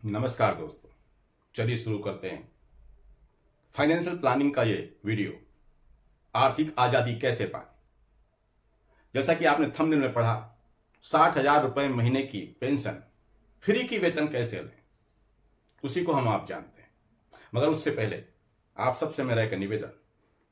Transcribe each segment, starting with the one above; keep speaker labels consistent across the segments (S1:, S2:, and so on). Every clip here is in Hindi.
S1: नमस्कार दोस्तों, चलिए शुरू करते हैं फाइनेंशियल प्लानिंग का ये वीडियो। आर्थिक आज़ादी कैसे पाएं। जैसा कि आपने थंबनेल में पढ़ा, 60,000 रुपये महीने की पेंशन, फ्री की वेतन कैसे लें, उसी को हम आप जानते हैं। मगर उससे पहले आप सबसे मेरा एक निवेदन,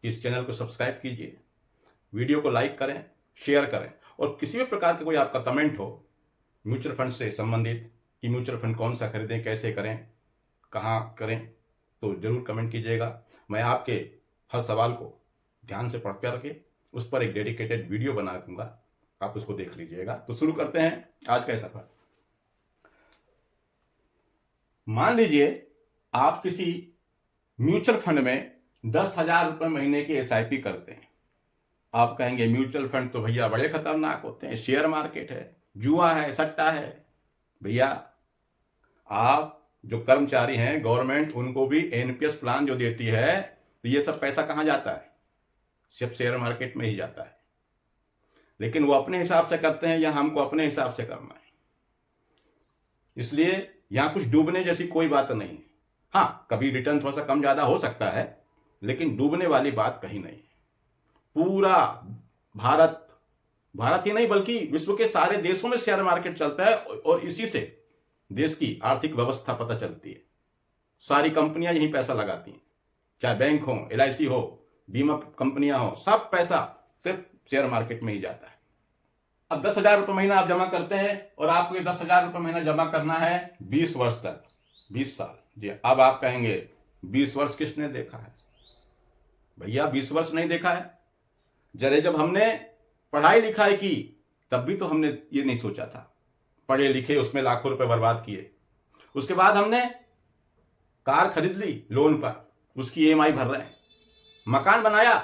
S1: इस चैनल को सब्सक्राइब कीजिए, वीडियो को लाइक करें, शेयर करें, और किसी भी प्रकार का कोई आपका कमेंट हो म्यूचुअल फंड से संबंधित कि म्यूचुअल फंड कौन सा खरीदें, कैसे करें, कहाँ करें, तो जरूर कमेंट कीजिएगा। मैं आपके हर सवाल को ध्यान से पढ़ करके उस पर एक डेडिकेटेड वीडियो बना दूंगा, आप उसको देख लीजिएगा। तो शुरू करते हैं आज का सफर। मान लीजिए आप किसी म्यूचुअल फंड में 10,000 रुपये महीने की SIP करते हैं। आप कहेंगे म्यूचुअल फंड तो भैया बड़े खतरनाक होते हैं, शेयर मार्केट है, जुआ है, सट्टा है। भैया, आप जो कर्मचारी हैं गवर्नमेंट, उनको भी NPS प्लान जो देती है, तो ये सब पैसा कहाँ जाता है? सिर्फ शेयर मार्केट में ही जाता है। लेकिन वो अपने हिसाब से करते हैं या हमको अपने हिसाब से करना है? इसलिए यहां कुछ डूबने जैसी कोई बात नहीं है। हाँ, कभी रिटर्न थोड़ा सा कम ज्यादा हो सकता है, लेकिन डूबने वाली बात कहीं नहीं है। पूरा भारत ही नहीं बल्कि विश्व के सारे देशों में शेयर मार्केट चलता है, और इसी से देश की आर्थिक व्यवस्था पता चलती है। सारी कंपनियां यही पैसा लगाती हैं, चाहे बैंक हो, LIC हो, बीमा कंपनियां हो, सब पैसा सिर्फ शेयर मार्केट में ही जाता है। अब 10,000 रुपये महीना आप जमा करते हैं, और आपको ये 10,000 रुपये महीना जमा करना है 20 वर्ष तक, 20 साल। जी, अब आप कहेंगे 20 वर्ष किसने देखा है? भैया, 20 वर्ष नहीं देखा है। जरे जब हमने पढ़ाई लिखाई की तब भी तो हमने ये नहीं सोचा था। पढ़े लिखे, उसमें लाखों रुपए बर्बाद किए। उसके बाद हमने कार खरीद ली लोन पर, उसकी EMI भर रहे हैं। मकान बनाया,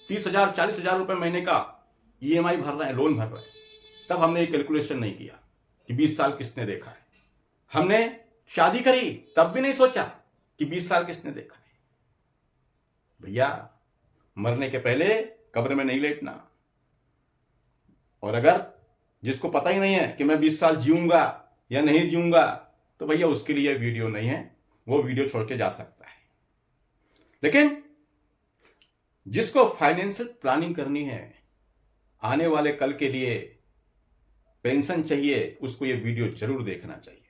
S1: 30,000 40,000 रुपये महीने का EMI भर रहे हैं, लोन भर रहे हैं। तब हमने ये कैलकुलेशन नहीं किया कि 20 साल किसने देखा है। हमने शादी करी, तब भी नहीं सोचा कि 20 साल किसने देखा है। भैया, मरने के पहले कब्र में नहीं लेटना। और अगर जिसको पता ही नहीं है कि मैं 20 साल जीऊंगा या नहीं जीऊंगा, तो भैया उसके लिए वीडियो नहीं है, वो वीडियो छोड़ के जा सकता है। लेकिन जिसको फाइनेंशियल प्लानिंग करनी है, आने वाले कल के लिए पेंशन चाहिए, उसको ये वीडियो जरूर देखना चाहिए।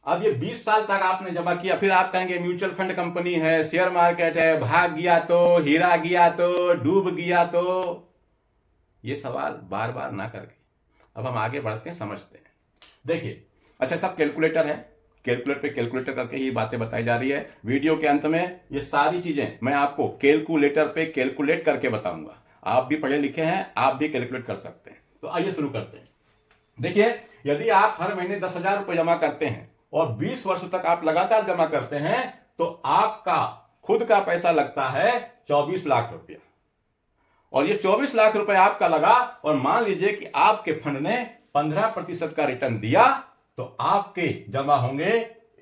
S1: अब ये 20 साल तक आपने जमा किया, फिर आप कहेंगे म्यूचुअल फंड कंपनी है, शेयर मार्केट है, भाग गया तो, हीरा गया तो, डूब गया तो, ये सवाल बार बार ना करके अब हम आगे बढ़ते हैं, समझते हैं। देखिए, अच्छा, सब कैलकुलेटर है, कैलकुलेटर करके ये बातें बताई जा रही है। वीडियो के अंत में ये सारी चीजें मैं आपको कैलकुलेटर पे कैलकुलेट करके बताऊंगा। आप भी पढ़े लिखे हैं, आप भी कैलकुलेट कर सकते हैं। तो आइए शुरू करते हैं। देखिए, यदि आप हर महीने 10,000 रुपये जमा करते हैं और 20 वर्ष तक आप लगातार जमा करते हैं, तो आपका खुद का पैसा लगता है 24 लाख रुपया। और ये 24 लाख रुपए आपका लगा, और मान लीजिए कि आपके फंड ने 15% का रिटर्न दिया, तो आपके जमा होंगे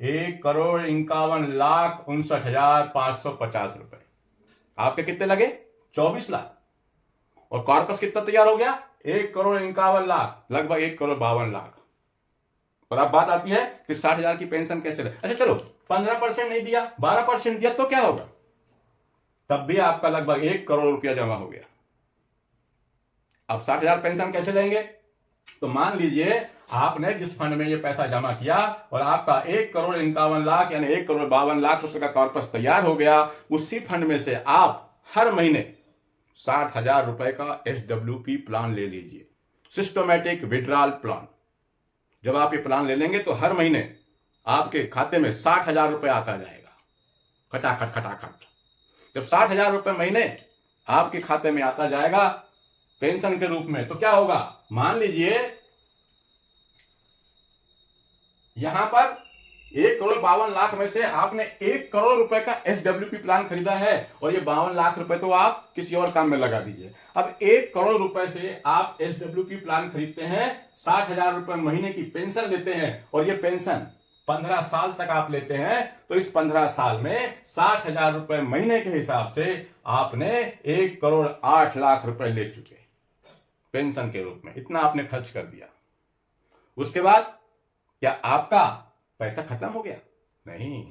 S1: 1,51,59,550 रुपए। आपके कितने लगे? 24 लाख। और कॉर्पस कितना तैयार हो गया? 1,51,00,000, लगभग 1,52,00,000। और अब बात आती है कि 60,000 की पेंशन कैसे ले। अच्छा चलो, 15% नहीं दिया, 12% दिया तो क्या होगा? तब भी आपका लगभग 1 करोड़ रुपया जमा हो गया। अब 60,000 पेंशन कैसे लेंगे? तो मान लीजिए आपने जिस फंड में ये पैसा जमा किया और आपका 1,51,00,000 यानी 1,52,00,000 रुपए का कॉर्पस तैयार हो गया, उसी फंड में से आप हर महीने 60,000 रुपए का SWP प्लान ले लीजिए, सिस्टमैटिक विड्रॉल प्लान। जब आप ये प्लान ले लेंगे तो हर महीने आपके खाते में 60,000 रुपए आता जाएगा, खटाखट खटाखट। जब 60,000 रुपए महीने आपके खाते में आता जाएगा पेंशन के रूप में, तो क्या होगा? मान लीजिए यहां पर 1,52,00,000 में से आपने 1 करोड़ रुपए का SWP प्लान खरीदा है, और ये 52 लाख रुपए तो आप किसी और काम में लगा दीजिए। अब 1 करोड़ रुपए से आप SWP प्लान खरीदते हैं, 60,000 रुपए महीने की पेंशन लेते हैं, और ये पेंशन 15 साल तक आप लेते हैं। तो इस 15 साल में 60,000 रुपए महीने के हिसाब से आपने 1,08,00,000 रुपए ले चुके पेंशन के रूप में। इतना आपने खर्च कर दिया। उसके बाद क्या आपका पैसा खत्म हो गया? नहीं,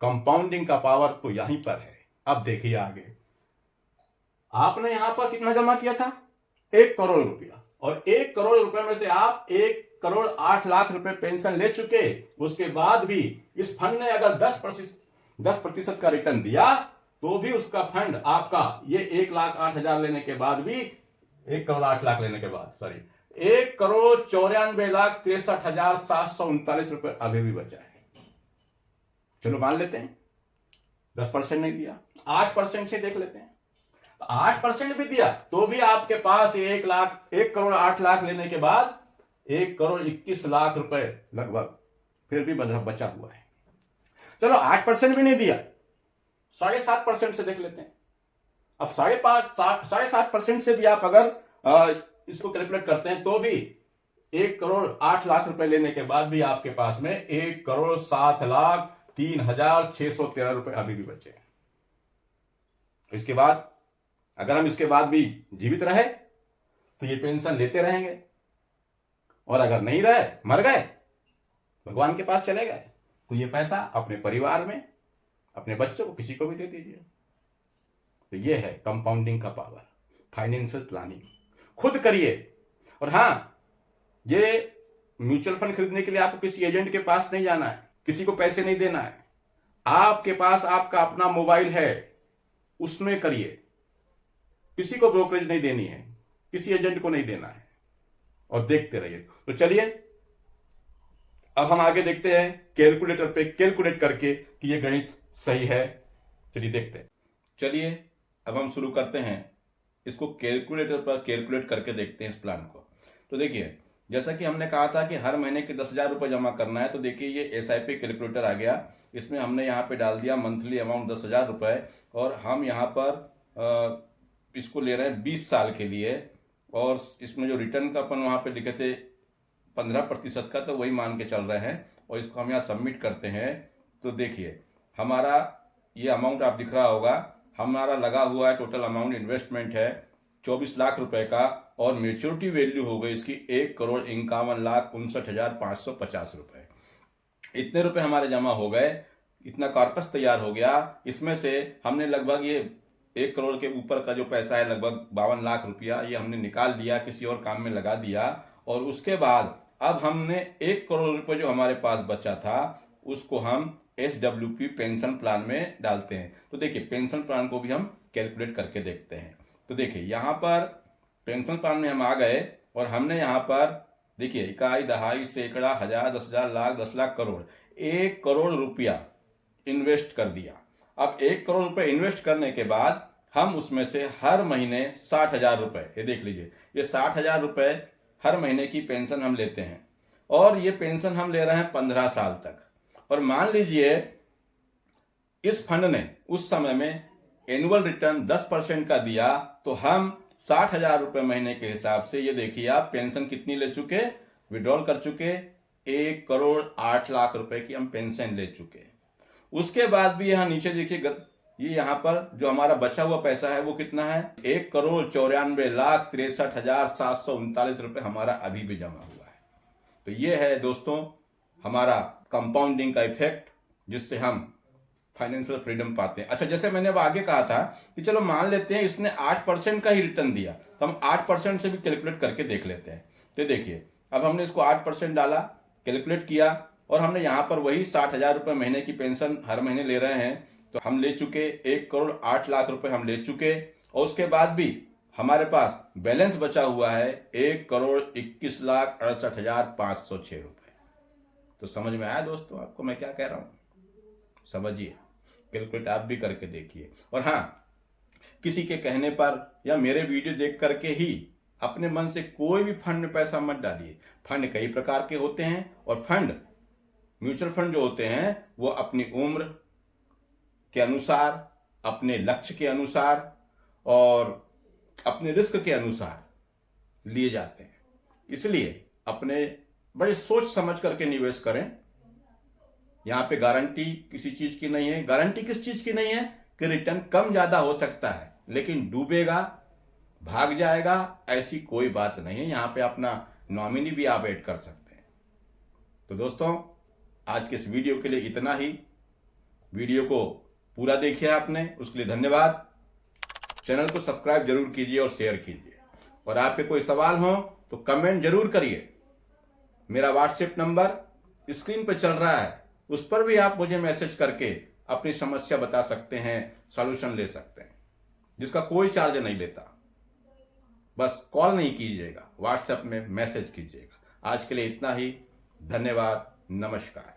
S1: कंपाउंडिंग का पावर तो यहीं पर है। अब देखिए आगे, आपने यहां पर कितना जमा किया था? 1 करोड़ रुपया, और 1 करोड़ रुपए में से आप 1 करोड़ 8 लाख रुपए पेंशन ले चुके। उसके बाद भी इस फंड ने अगर 10% का रिटर्न दिया तो भी उसका फंड आपका ये 1,08,000 लेने के बाद भी, 1 करोड़ 8 लाख लेने के बाद, सॉरी, 1 करोड़ 94,63,739 रुपए अभी भी बचा है। चलो मान लेते हैं 10% नहीं दिया, 8% से देख लेते हैं। 8% भी दिया तो भी आपके पास 1 करोड़ 8 लाख लेने के बाद 1 करोड़ 21 लाख रुपए लगभग फिर भी बचा हुआ है। चलो 8% भी नहीं दिया, 7.5% से देख लेते हैं। अब 7.5% से भी आप अगर इसको कैलकुलेट करते हैं तो भी 1 करोड़ 8 लाख रुपए लेने के बाद भी आपके पास में 1 करोड़ 7,03,613 रुपए अभी भी बचे हैं। इसके बाद अगर हम इसके बाद भी जीवित रहे तो ये पेंशन लेते रहेंगे, और अगर नहीं रहे, मर गए, भगवान के पास चले गए, तो ये पैसा अपने परिवार में, अपने बच्चों को, किसी को भी दे दीजिए। तो ये है कंपाउंडिंग का पावर। फाइनेंशियल प्लानिंग खुद करिए। और हाँ, ये म्यूचुअल फंड खरीदने के लिए आपको किसी एजेंट के पास नहीं जाना है, किसी को पैसे नहीं देना है। आपके पास आपका अपना मोबाइल है, उसमें करिए। किसी को ब्रोकरेज नहीं देनी है, किसी एजेंट को नहीं देना है, और देखते रहिए। तो चलिए अब हम आगे देखते हैं कैलकुलेटर पे कैलकुलेट करके कि ये गणित सही है। चलिए देखते हैं। चलिए अब हम शुरू करते हैं, इसको कैलकुलेटर पर कैलकुलेट करके देखते हैं इस प्लान को। तो देखिए, जैसा कि हमने कहा था कि हर महीने के 10,000 रुपये जमा करना है, तो देखिए ये SIP कैलकुलेटर आ गया। इसमें हमने यहाँ पे डाल दिया मंथली अमाउंट 10,000 रुपये, और हम यहाँ पर इसको ले रहे हैं 20 साल के लिए। और इसमें जो रिटर्न का अपन वहाँ पे लिखे थे 15% का, तो वही मान के चल रहे हैं, और इसको हम यहाँ सबमिट करते हैं। तो देखिए हमारा ये अमाउंट आप दिख रहा होगा, हमारा लगा हुआ है, टोटल अमाउंट इन्वेस्टमेंट है 24 लाख रुपए का, और मेच्योरिटी वैल्यू हो गई इसकी 1,51,59,550 रुपए। इतने रुपए हमारे जमा हो गए, इतना कॉर्पस तैयार हो गया। इसमें से हमने लगभग ये 1 करोड़ के ऊपर का जो पैसा है, लगभग 52 लाख रुपया, ये हमने निकाल दिया, किसी और काम में लगा दिया। और उसके बाद अब हमने 1 करोड़ रुपए जो हमारे पास बचा था, उसको हम SWP पेंशन प्लान में डालते हैं। तो देखिए पेंशन प्लान को भी हम कैलकुलेट करके देखते हैं। तो देखिए यहाँ पर पेंशन प्लान में हम आ गए, और हमने यहाँ पर देखिए इकाई, दहाई, सैकड़ा, हजार, 10,000, लाख, 10 लाख, करोड़, 1 करोड़ रुपया इन्वेस्ट कर दिया। अब 1 करोड़ रुपए इन्वेस्ट करने के बाद हम उसमें से हर महीने 60,000 रुपए, ये देख लीजिए, ये 60,000 रुपए हर महीने की पेंशन हम लेते हैं, और ये पेंशन हम ले रहे हैं 15 साल तक। और मान लीजिए इस फंड ने उस समय में एनुअल रिटर्न 10% का दिया, तो हम 60,000 रुपए महीने के हिसाब से, ये देखिए आप पेंशन कितनी ले चुके, विड्रॉल कर चुके, 1,08,00,000 रुपए की हम पेंशन ले चुके। उसके बाद भी यहाँ नीचे देखिए, ये यहाँ पर जो हमारा बचा हुआ पैसा है वो कितना है, 1,94,63,739 रुपए हमारा अभी भी जमा हुआ है। तो ये है दोस्तों हमारा कंपाउंडिंग का इफेक्ट, जिससे हम फाइनेंशियल फ्रीडम पाते हैं। अच्छा, जैसे मैंने अब आगे कहा था कि चलो मान लेते हैं इसने 8% का ही रिटर्न दिया, तो हम 8% से भी कैलकुलेट करके देख लेते हैं। तो देखिए अब हमने इसको 8% डाला, कैलकुलेट किया, और हमने यहाँ पर वही 60,000 रुपये महीने की पेंशन हर महीने ले रहे हैं, तो हम ले चुके 1,08,00,000 रुपये हम ले चुके। और उसके बाद भी हमारे पास बैलेंस बचा हुआ है 1,21,68,506 रुपये। तो समझ में आया दोस्तों आपको मैं क्या कह रहा हूँ? समझिए, कैलकुलेट आप भी करके देखिए। और हाँ, किसी के कहने पर या मेरे वीडियो देख करके ही अपने मन से कोई भी फंड में पैसा मत डालिए। फंड कई प्रकार के होते हैं, और फंड, म्यूचुअल फंड जो होते हैं वो अपनी उम्र के अनुसार, अपने लक्ष्य के अनुसार और अपने रिस्क के अनुसार लिए जाते हैं। इसलिए अपने बड़े सोच समझ करके निवेश करें। यहाँ पे गारंटी किसी चीज की नहीं है। गारंटी किस चीज की नहीं है कि रिटर्न कम ज्यादा हो सकता है, लेकिन डूबेगा, भाग जाएगा, ऐसी कोई बात नहीं है। यहाँ पे अपना नॉमिनी भी आप ऐड कर सकते हैं। तो दोस्तों आज के इस वीडियो के लिए इतना ही। वीडियो को पूरा देखिए आपने, उसके लिए धन्यवाद। चैनल को सब्सक्राइब जरूर कीजिए और शेयर कीजिए, और आपके कोई सवाल हो तो कमेंट जरूर करिए। मेरा व्हाट्सएप नंबर स्क्रीन पर चल रहा है, उस पर भी आप मुझे मैसेज करके अपनी समस्या बता सकते हैं, सॉल्यूशन ले सकते हैं, जिसका कोई चार्ज नहीं लेता। बस कॉल नहीं कीजिएगा, व्हाट्सएप में मैसेज कीजिएगा। आज के लिए इतना ही। धन्यवाद। नमस्कार।